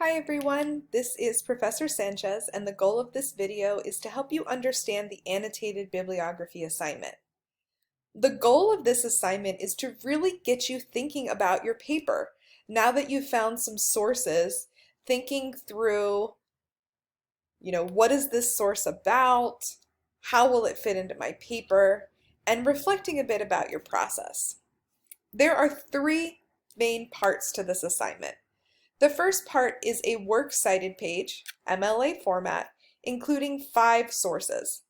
Hi everyone, this is Professor Sanchez, and the goal of this video is to help you understand the annotated bibliography assignment. The goal of this assignment is to really get you thinking about your paper. Now that you've found some sources, thinking through, what is this source about? How will it fit into my paper? And reflecting a bit about your process. There are three main parts to this assignment. The first part is a works cited page, MLA format, including 5 sources.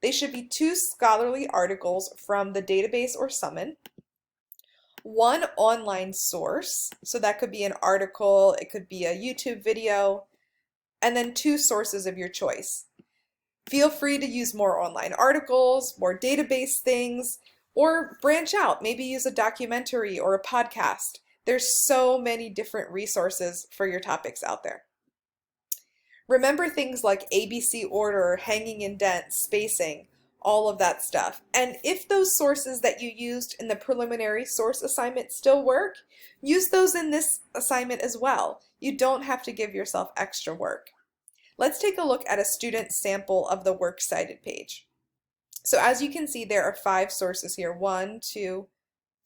They should be 2 scholarly articles from the database or summon, 1 online source, so that could be an article, it could be a YouTube video, and then 2 sources of your choice. Feel free to use more online articles, more database things, or branch out, maybe use a documentary or a podcast. There's so many different resources for your topics out there. Remember things like ABC order, hanging indent, spacing, all of that stuff. And if those sources that you used in the preliminary source assignment still work, use those in this assignment as well. You don't have to give yourself extra work. Let's take a look at a student sample of the works cited page. So as you can see, there are 5 sources here. 1, 2,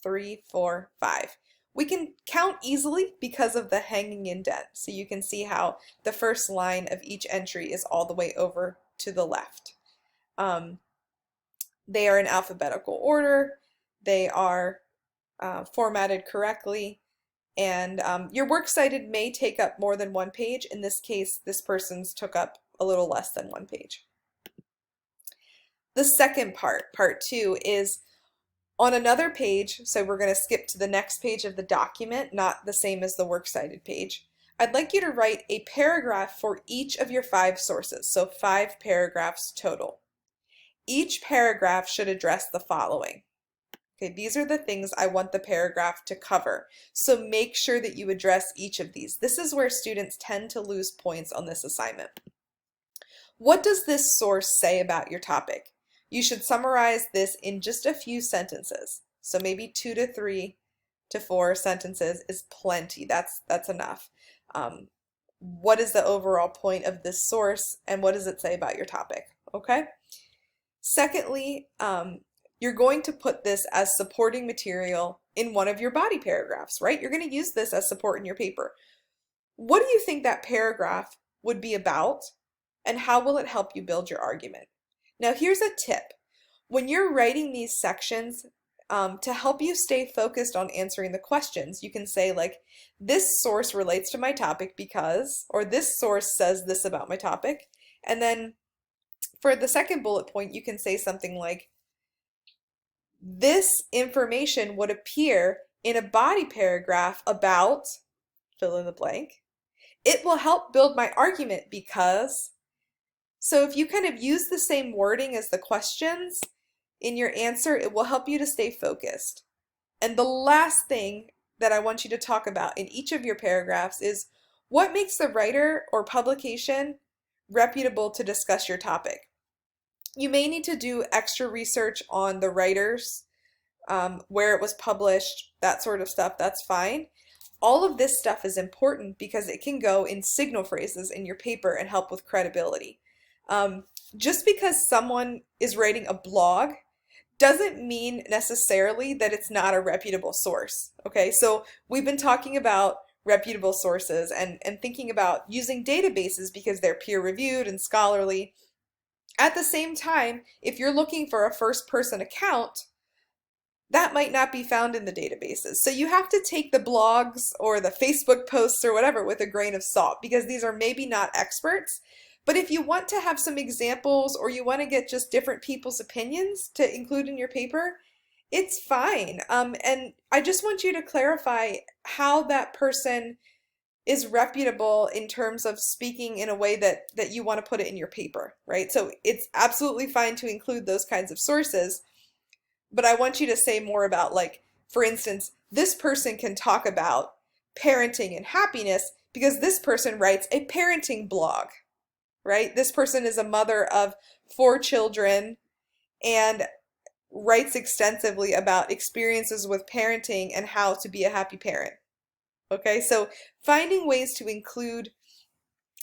3, 4, 5. We can count easily because of the hanging indent. So you can see how the first line of each entry is all the way over to the left. They are in alphabetical order. They are formatted correctly. And your works cited may take up more than 1 page. In this case, this person's took up a little less than 1 page. The second part, part 2, is on another page, so we're going to skip to the next page of the document, not the same as the works cited page. I'd like you to write a paragraph for each of your 5 sources, so 5 paragraphs total. Each paragraph should address the following. Okay, these are the things I want the paragraph to cover, so make sure that you address each of these. This is where students tend to lose points on this assignment. What does this source say about your topic? You should summarize this in just a few sentences. So maybe 2 to 3 to 4 sentences is plenty. That's enough. What is the overall point of this source, and what does it say about your topic? Okay. Secondly, you're going to put this as supporting material in one of your body paragraphs, right? You're going to use this as support in your paper. What do you think that paragraph would be about, and how will it help you build your argument? Now here's a tip. When you're writing these sections, to help you stay focused on answering the questions, you can say like, this source relates to my topic because, or this source says this about my topic. And then for the second bullet point, you can say something like, this information would appear in a body paragraph about, fill in the blank. It will help build my argument because. So if you kind of use the same wording as the questions in your answer, it will help you to stay focused. And the last thing that I want you to talk about in each of your paragraphs is what makes the writer or publication reputable to discuss your topic. You may need to do extra research on the writers, where it was published, that sort of stuff, that's fine. All of this stuff is important because it can go in signal phrases in your paper and help with credibility. Just because someone is writing a blog doesn't mean necessarily that it's not a reputable source. Okay, so we've been talking about reputable sources and thinking about using databases because they're peer-reviewed and scholarly. At the same time, if you're looking for a first-person account, that might not be found in the databases. So you have to take the blogs or the Facebook posts or whatever with a grain of salt because these are maybe not experts. But if you want to have some examples or you want to get just different people's opinions to include in your paper, it's fine. And I just want you to clarify how that person is reputable in terms of speaking in a way that you want to put it in your paper, right? So it's absolutely fine to include those kinds of sources, but I want you to say more about, like, for instance, this person can talk about parenting and happiness because this person writes a parenting blog. Right? This person is a mother of 4 children and writes extensively about experiences with parenting and how to be a happy parent. Okay, so finding ways to include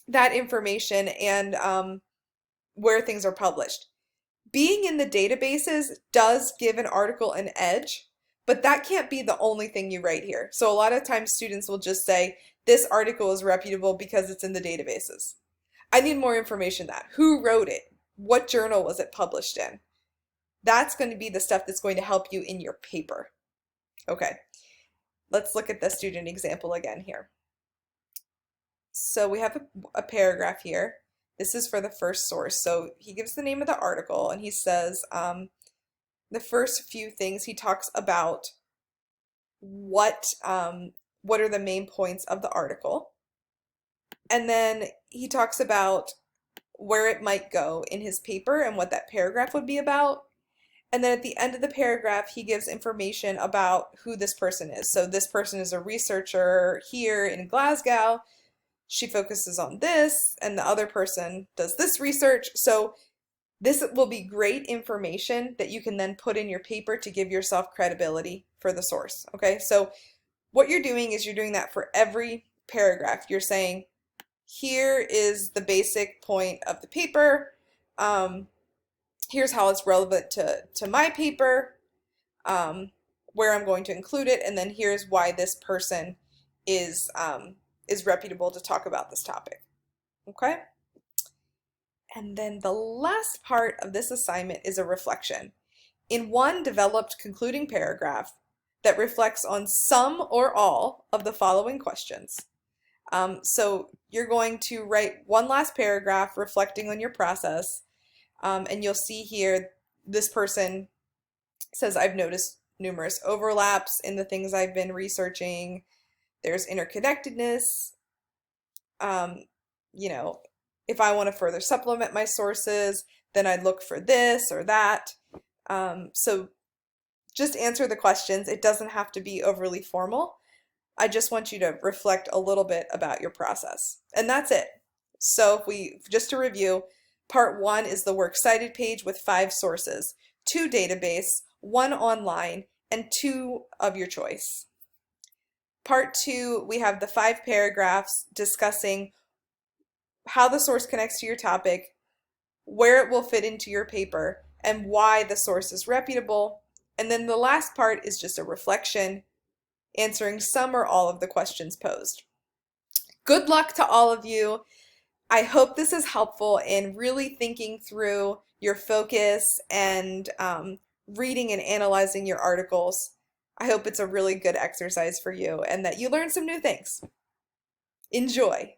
that information and where things are published. Being in the databases does give an article an edge, but that can't be the only thing you write here. So a lot of times students will just say, this article is reputable because it's in the databases. I need more information than that. Who wrote it? What journal was it published in? That's going to be the stuff that's going to help you in your paper. Okay, let's look at the student example again here. So we have a paragraph here. This is for the first source. So he gives the name of the article and he says the first few things he talks about what are the main points of the article. And then he talks about where it might go in his paper and what that paragraph would be about. And then at the end of the paragraph, he gives information about who this person is. So this person is a researcher here in Glasgow. She focuses on this, and the other person does this research. So this will be great information that you can then put in your paper to give yourself credibility for the source. Okay, so what you're doing is you're doing that for every paragraph. You're saying, here is the basic point of the paper. Here's how it's relevant to my paper, where I'm going to include it, and then here's why this person is reputable to talk about this topic. Okay? And then the last part of this assignment is a reflection. In one developed concluding paragraph that reflects on some or all of the following questions. So you're going to write one last paragraph reflecting on your process. And you'll see here, this person says, I've noticed numerous overlaps in the things I've been researching. There's interconnectedness. You know, if I want to further supplement my sources, then I'd look for this or that. So just answer the questions. It doesn't have to be overly formal. I just want you to reflect a little bit about your process. And that's it. So just to review, part 1 is the Works Cited page with 5 sources, 2 database, 1 online, and 2 of your choice. Part 2, we have the 5 paragraphs discussing how the source connects to your topic, where it will fit into your paper, and why the source is reputable. And then the last part is just a reflection, answering some or all of the questions posed. Good luck to all of you. I hope this is helpful in really thinking through your focus and reading and analyzing your articles. I hope it's a really good exercise for you and that you learn some new things. Enjoy.